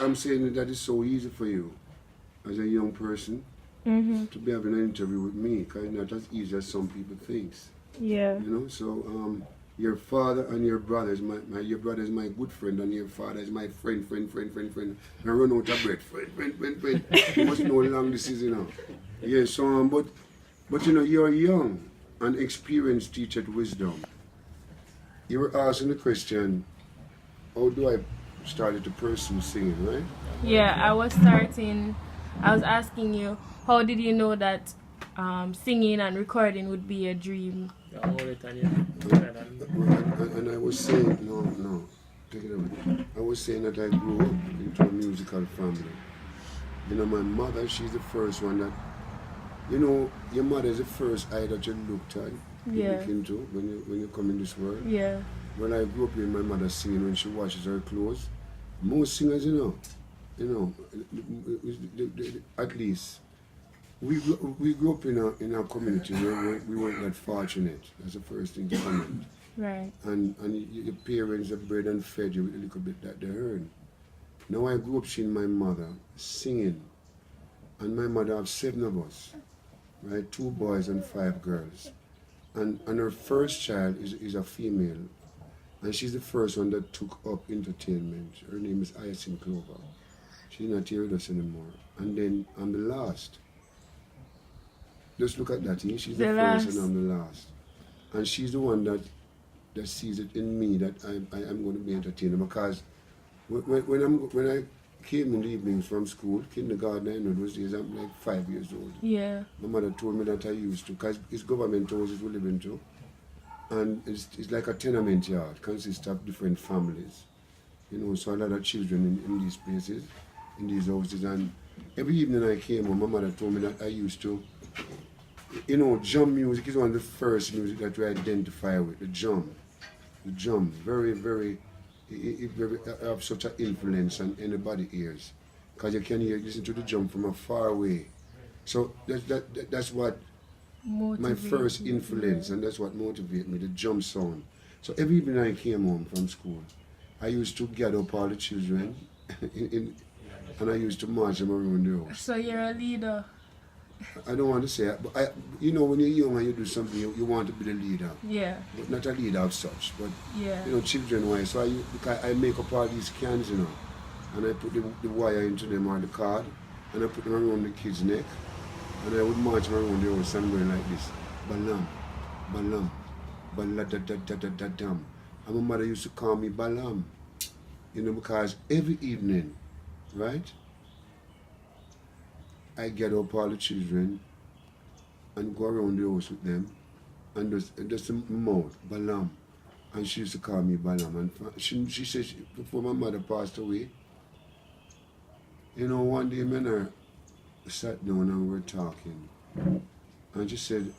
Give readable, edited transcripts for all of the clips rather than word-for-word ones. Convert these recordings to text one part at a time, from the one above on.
I'm saying that it's so easy for you as a young person to be having an interview with me, because it's not as easy as some people think. Yeah. You know, so your father and your brother is your brother is my good friend, and your father is my friend. I run out of breath, friend. You must know how long this is, you know. Yeah, so but you know, you're young and experienced teacher at Wisdom. You were asking the question, how do I started to pursue singing, right? Yeah, I was asking you, how did you know that singing and recording would be a dream? And I was saying, no, take it away. I was saying that I grew up into a musical family. You know, my mother, she's the first one that, you know, your mother is the first eye that you looked at, you look into when you come in this world. Yeah. When I grew up hearing my mother singing when she washes her clothes, most singers, you know, at least, we grew up in a community where we weren't that fortunate. That's the first thing to comment. Right. And your parents have bred and fed you with a little bit that they earn. Now I grew up seeing my mother singing, and my mother have 7 of us, right? 2 boys and 5 girls. And her first child is a female, and she's the first one that took up entertainment. Her name is Hyacinth Clover. She's not here with us anymore. And then I'm the last. Just look at that, eh? She's the first and I'm the last. And she's the one that sees it in me that I'm going to be entertainer, because when I came in the evenings from school, kindergarten, I know those days I'm like 5 years old. Yeah. My mother told me that I used to, because it's government houses we live into, and it's like a tenement yard, consists of different families. You know, so a lot of children in these places, in these houses, and every evening I came home, my mother told me that I used to, you know, drum music is one of the first music that we identify with, the drum. The drum, very, very, it have such an influence on anybody's ears, because you can listen to the drum from a far away. So that's what my first influence, and that's what motivated me, the drum sound. So every evening I came home from school, I used to gather up all the children, and I used to march them around the house. So you're a leader? I don't want to say it, but you know, when you're young and you do something, you want to be the leader. Yeah. But not a leader of such, but yeah, you know, children-wise. So I make up all these cans, you know, and I put the wire into them or the card, and I put them around the kid's neck, and I would march them around the house and going like this: Balam, Balam, Baladadadadadam. And my mother used to call me Balam, you know, because every evening, right, I get up all the children and go around the house with them, and just mouth, Balam. And she used to call me Balam. And she said, before my mother passed away, you know, one day me and her sat down and we were talking. And she said,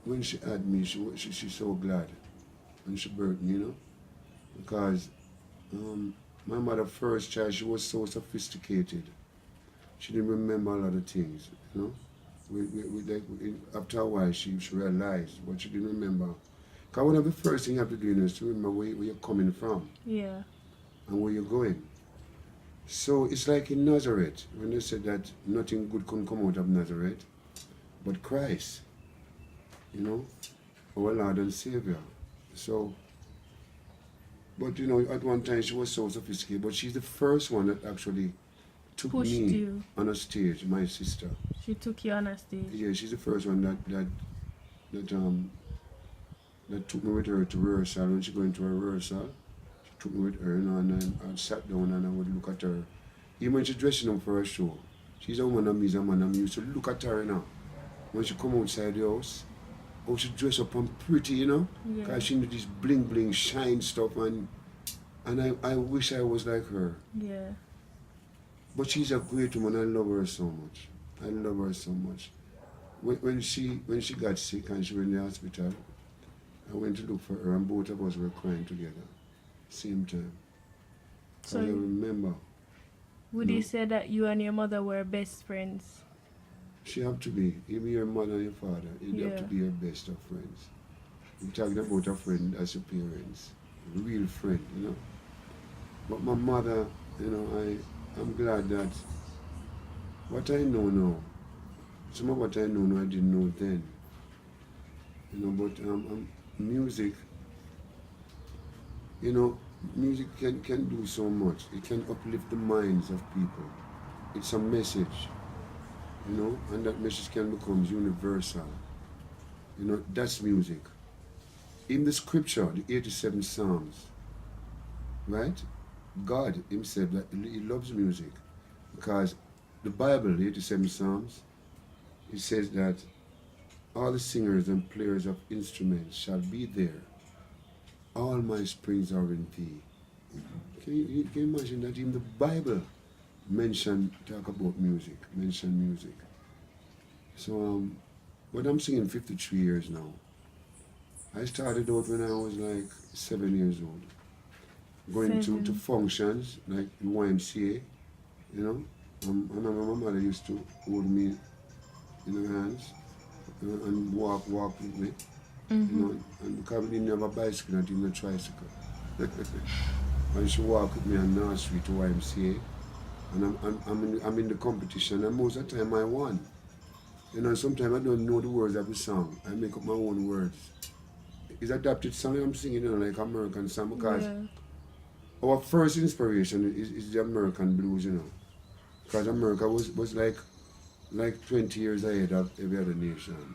when she had me, she's so glad. And she birthed me, you know, because my mother first child, she was so sophisticated. She didn't remember a lot of things, you know. After a while, she realized what she didn't remember. Because one of the first things you have to do is to remember where you're coming from. Yeah. And where you're going. So it's like in Nazareth, when they said that nothing good can come out of Nazareth, but Christ, you know, our Lord and Savior. So, but you know, at one time she was so sophisticated, but she's the first one that actually took me on a stage, my sister. She took you on a stage? Yeah, she's the first one that took me with her to rehearsal. When she go into a rehearsal, she took me with her, you know, and I sat down and I would look at her. Even when she's dressing up for a show, she's a woman of me, and I used to look at her, you know. When she come outside the house, oh, she dress up and pretty, you know, because she knew this bling bling shine stuff, and I wish I was like her. Yeah. But she's a great woman. I love her so much. I love her so much. When she got sick and she was in the hospital, I went to look for her, and both of us were crying together, same time. So I remember. Would you say that you and your mother were best friends? She have to be. Even your mother and your father, you have to be your best of friends. You're talking about a friend as your parents, a real friend, you know. But my mother, I'm glad that what I know now, some of what I know now I didn't know then. But music, music can do so much. It can uplift the minds of people. It's a message, and that message can become universal. That's music. In the scripture, the 87 Psalms, right? God himself, that he loves music because the Bible, the 87 Psalms, it says that all the singers and players of instruments shall be there. All my springs are in thee. Can you imagine that in the Bible talk about music, mention music. So, but I'm singing 53 years now. I started out when I was like 7 years old. Going to functions like the YMCA, I remember my mother used to hold me in her hands and walk with me, and because we didn't have a bicycle, not even a tricycle. And she walked with me on North Street to YMCA, and I'm in the competition, and most of the time I won. Sometimes I don't know the words of the song. I make up my own words. It's adapted song I'm singing, like American song, because our first inspiration is the American blues, because America was like 20 years ahead of every other nation,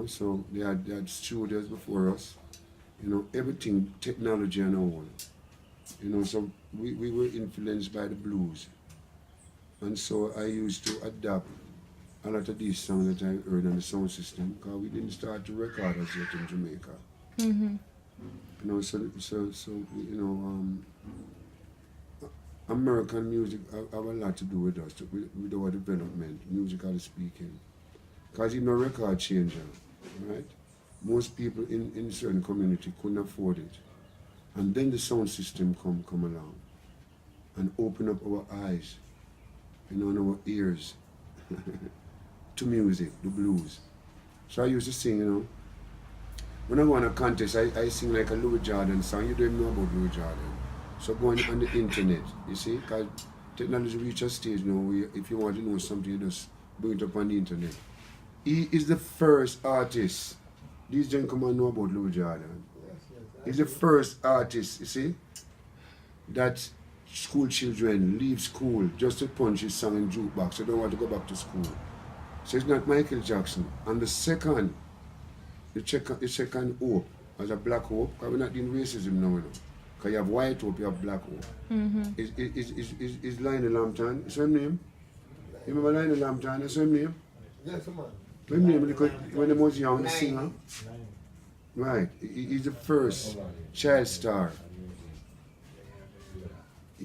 so they had studios before us, everything, technology and all, so we were influenced by the blues, and so I used to adapt a lot of these songs that I heard on the sound system, because we didn't start to record as yet in Jamaica. American music have a lot to do with us, with our development, musically speaking. Because even a record changer, right? Most people in certain community couldn't afford it. And then the sound system come along and open up our eyes, and our ears to music, the blues. So I used to sing, when I go on a contest, I sing like a Louis Jordan song. You don't know about Louis Jordan. So go on the internet, you see, because technology reach a stage now where if you want to know something, you just bring it up on the internet. He is the first artist. These gentlemen know about Louis Jordan. He's the first artist, you see, that school children leave school just to punch his song in jukebox. So they don't want to go back to school. So it's not Michael Jackson. And the second hope, as a black hope, because we're not doing racism now, because you have white hope, you have black hope. Is Lionel Lampton, is her name? You remember Lionel Lampton, is her name? Yes, man. Her name, when he was young, the singer. Right, he's the first child star.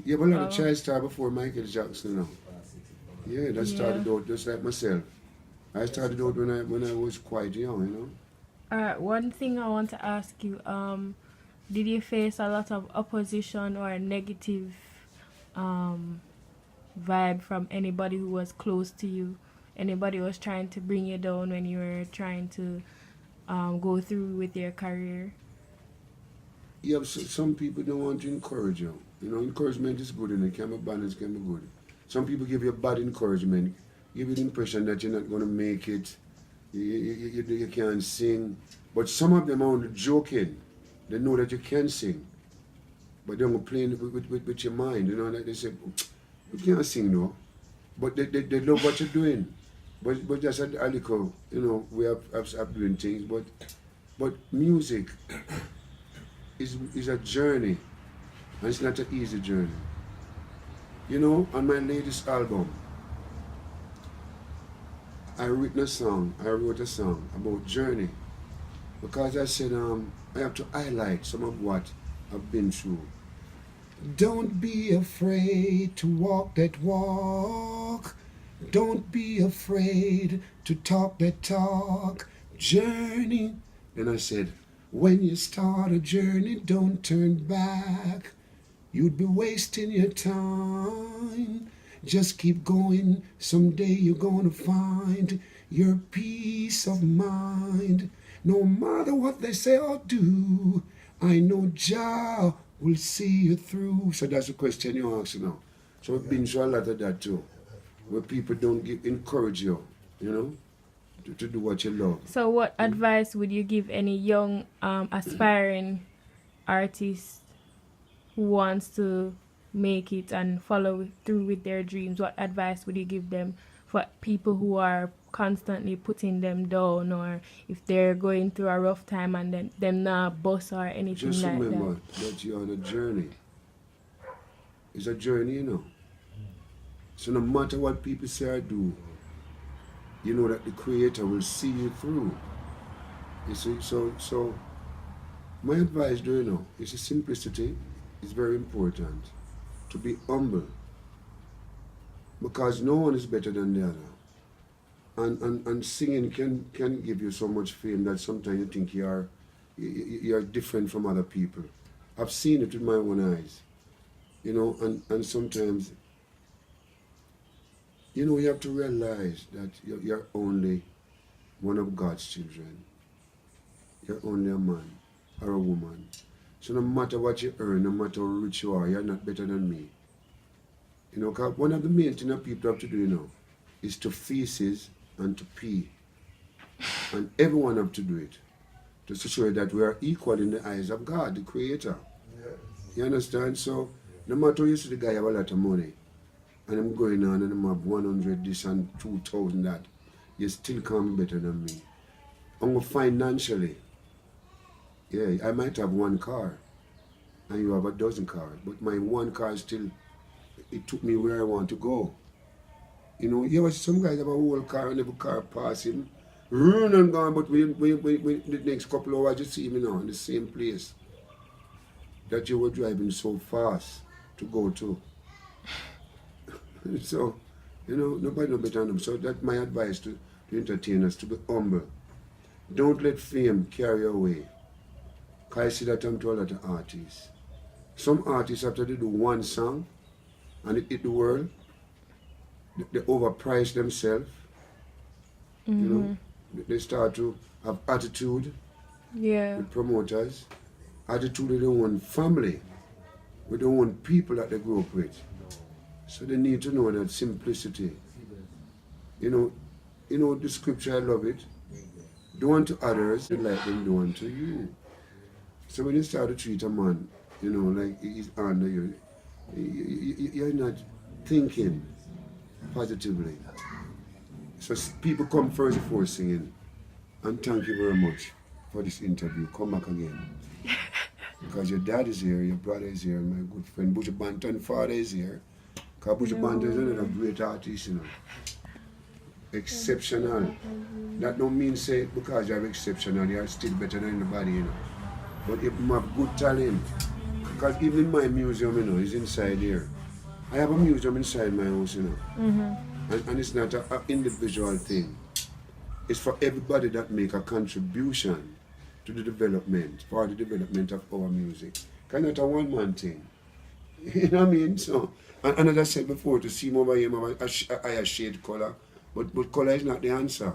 You have a lot of child star before Michael Jackson now. Yeah, that started out just like myself. I started out when I was quite young, Alright, one thing I want to ask you, did you face a lot of opposition or negative vibe from anybody who was close to you? Anybody was trying to bring you down when you were trying to go through with your career? Yeah, some people don't want to encourage you. Encouragement is good and it can be bad and it can be good. Some people give you bad encouragement, give you the impression that you're not going to make it, you can't sing. But some of them are only joking. They know that you can sing, but they're playing with your mind. Like they say, you can't sing, no. But they love what you're doing. But just a little, we have doing things. But music is a journey, and it's not an easy journey. On my latest album, I wrote a song about journey, because I said I have to highlight some of what I've been through. Don't be afraid to walk that walk. Don't be afraid to talk that talk. Journey. Then I said, when you start a journey, don't turn back. You'd be wasting your time. Just keep going. Someday you're gonna find your peace of mind. No matter what they say or do, I know Jah will see you through. So that's the question you ask now. So I've been through a lot of that too, where people don't encourage you, you know, to do what you love. So what advice would you give any young aspiring artist who wants to make it and follow through with their dreams? What advice would you give them for people who are constantly putting them down, or if they're going through a rough time and then them not boss or anything Just like remember that you're on a journey. It's a journey, you know. So no matter what people say or do, you know that the Creator will see you through. You see, so my advice, do you know, is simplicity. It's very important to be humble, because no one is better than the other. And singing can give you so much fame that sometimes you think you're different from other people. I've seen it with my own eyes, you know, and sometimes, you know, you have to realize that you're only one of God's children. You're only a man or a woman. So no matter what you earn, no matter how rich you are, you're not better than me. You know, 'cause one of the main things that people have to do, you know, is to feces and to pee. And everyone have to do it, to show that we are equal in the eyes of God, the Creator. Yes. You understand? So no matter you see the guy have a lot of money, and I'm going on and I'm have 100 this and 2,000 that, you still can't be better than me. Financially, yeah, I might have one car and you have a dozen cars, but my one car still, it took me where I want to go. You know, you have some guys have a whole car and every car pass him, run and gone, but we the next couple of hours you see me now in the same place that you were driving so fast to go to. So, you know, nobody knows better than them. So that's my advice to entertainers, to be humble. Don't let fame carry you away. Because I see that I'm to a lot of artists. Some artists, after they do one song and it hit the world, they overprice themselves. You know, they start to have attitude with promoters, attitude with their own family, with their own people that they grew up with. So they need to know that simplicity. You know the scripture, I love it. Do unto others like them do unto you. So when you start to treat a man, you know, like he's under you, you're not thinking positively. So people come first before singing. And thank you very much for this interview. Come back again. Because your dad is here, your brother is here, my good friend Butcher Banton father is here. Because Butcher Banton is another great artist, you know. Exceptional. That don't mean say because you're exceptional, you're still better than anybody, you know. But if you have good talent, because even my museum, you know, is inside here. I have a museum inside my house, you know. And it's not an individual thing. It's for everybody that make a contribution to the development, for the development of our music. Kind of a one-man thing. You know what I mean? So, and as I said before, to see over here, I shade color, but color is not the answer.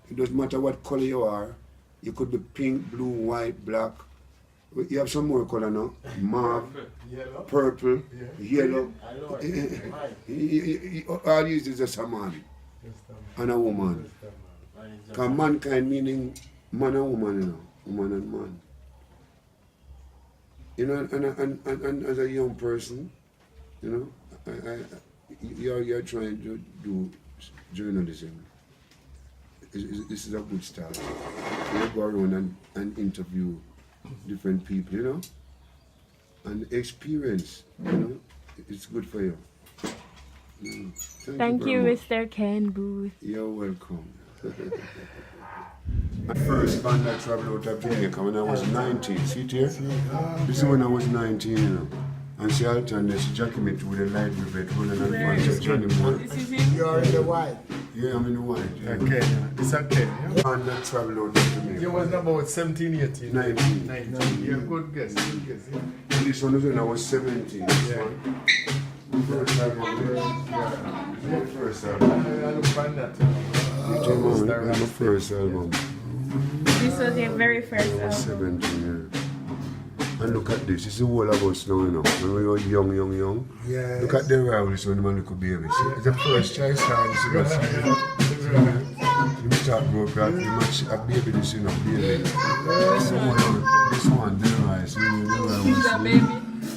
It doesn't matter what color you are. You could be pink, blue, white, black. You have some more color now. Mauve, Yellow. purple, yellow. I know it. All these is just a man and a woman. Because mankind meaning man and woman, you know. Woman and man. You know, and as a young person, you know, you're trying to do journalism. This is a good start. You go around and interview different people, you know, and experience, you know, it's good for you. Thank you, very Mr. Ken Boothe. You're welcome. My first band I traveled out of Jamaica when I was 19. See it here? This is when I was 19, you know. And she alternated, she jacked me to the light rivet, running on the bunch of Johnny Moore. You're in the white. Yeah, I'm in the white. Yeah. Okay, it's okay. And I traveled out of Jamaica. You was about 17, 18. 19. 19. You're a good guess, yeah. This one was when I was 17. Yeah. First album. First album. I look fine that. My first album. This was your very first I was album. 17, yeah. And look at this, it's the whole of us now, you know. When we were young. Yeah. Look at the rivals when the man look a baby. See, it's the first child chance, you know. You start grow up, you match a baby, this, you know, baby. This one, the rice, you know, the rice. Is that baby?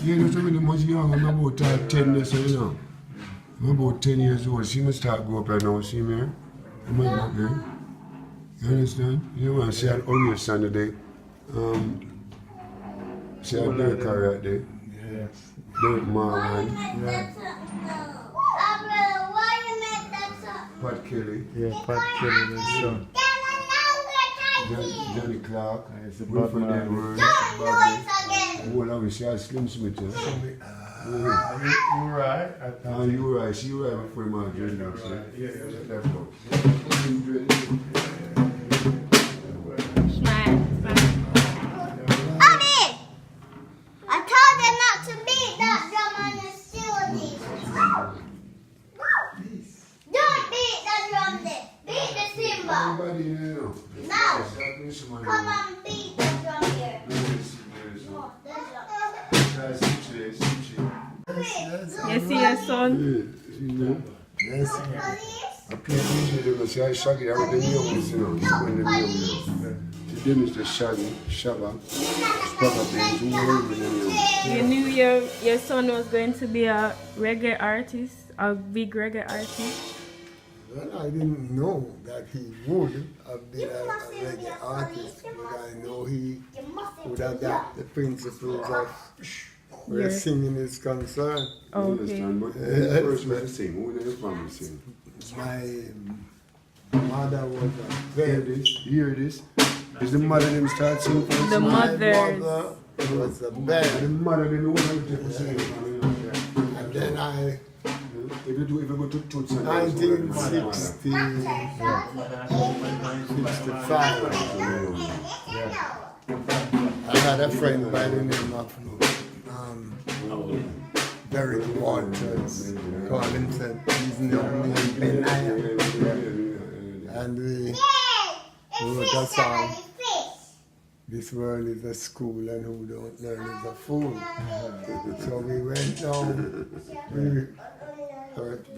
Yeah, that's really much young. I'm about 10 years old, you know. I'm about 10 years old. See me start grow up right now, see me? I'm not there. You understand? You want to see an onion Sunday. See a Derek right there. Yes. Derek Marwan. Yeah. Pat Kelly. Yeah, Pat Kelly, his son. Johnny Clark. It's a Wilfred bad man. Edwards. Bobby. Who are we? See a Slim Smith. You right? You right. See you right before my dread. Yeah. Let's go. Smile. I told them not to beat that drum on the ceiling. Don't beat the drum there. Beat the cymbal. Everybody, you know. No. Come on, beat the drum here. No, the drum. You see your son? Yes. Police. I play DJ, they go say I shaggy, I would be young, you know. When they're young. Today is the shaggy, Shabba, Papa Benz, who were when they're young. You knew your son was going to be a reggae artist, a big reggae artist. Well, I didn't know that he would have been a reggae artist, but I know he would adapt the principles of where Yeah. singing is concerned. You understand? But the first was the same. Who in the family sing? My mother was a Hear very this? Hear this? Is the mother them start singing first? The My mothers. mother was a The band, mother them know how to sing. and then I, If you go to Toots and 1960, 65, I had a friend by the name of Derek Walters, called himself, he's known as Benaya, and we wrote a song, "This world is a school and who don't learn is a fool." So we went down, we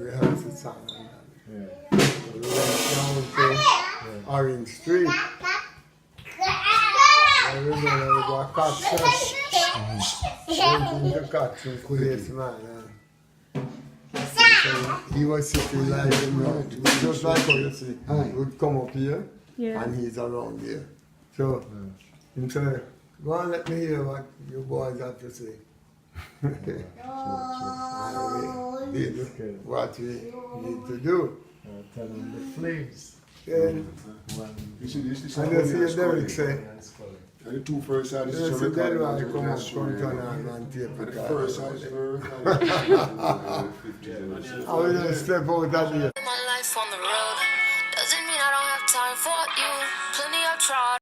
rehearsed the song, we went down to Orange Street. I remember we got catch went into Catson's place, man. So he was sitting like him, just like how you see. He would come up here, Yeah. and he's around here. So he said, "Go on, let me hear what you boys have to say." And we did what we need to do. Tell him the flames. Then, You see this? This and you see Derek say, And the two first sides is "Yes, a that record. why I come up front and tape And the record." first side is I will just step out of here. My life on the road doesn't mean I don't have time for you. Plenty I've tried.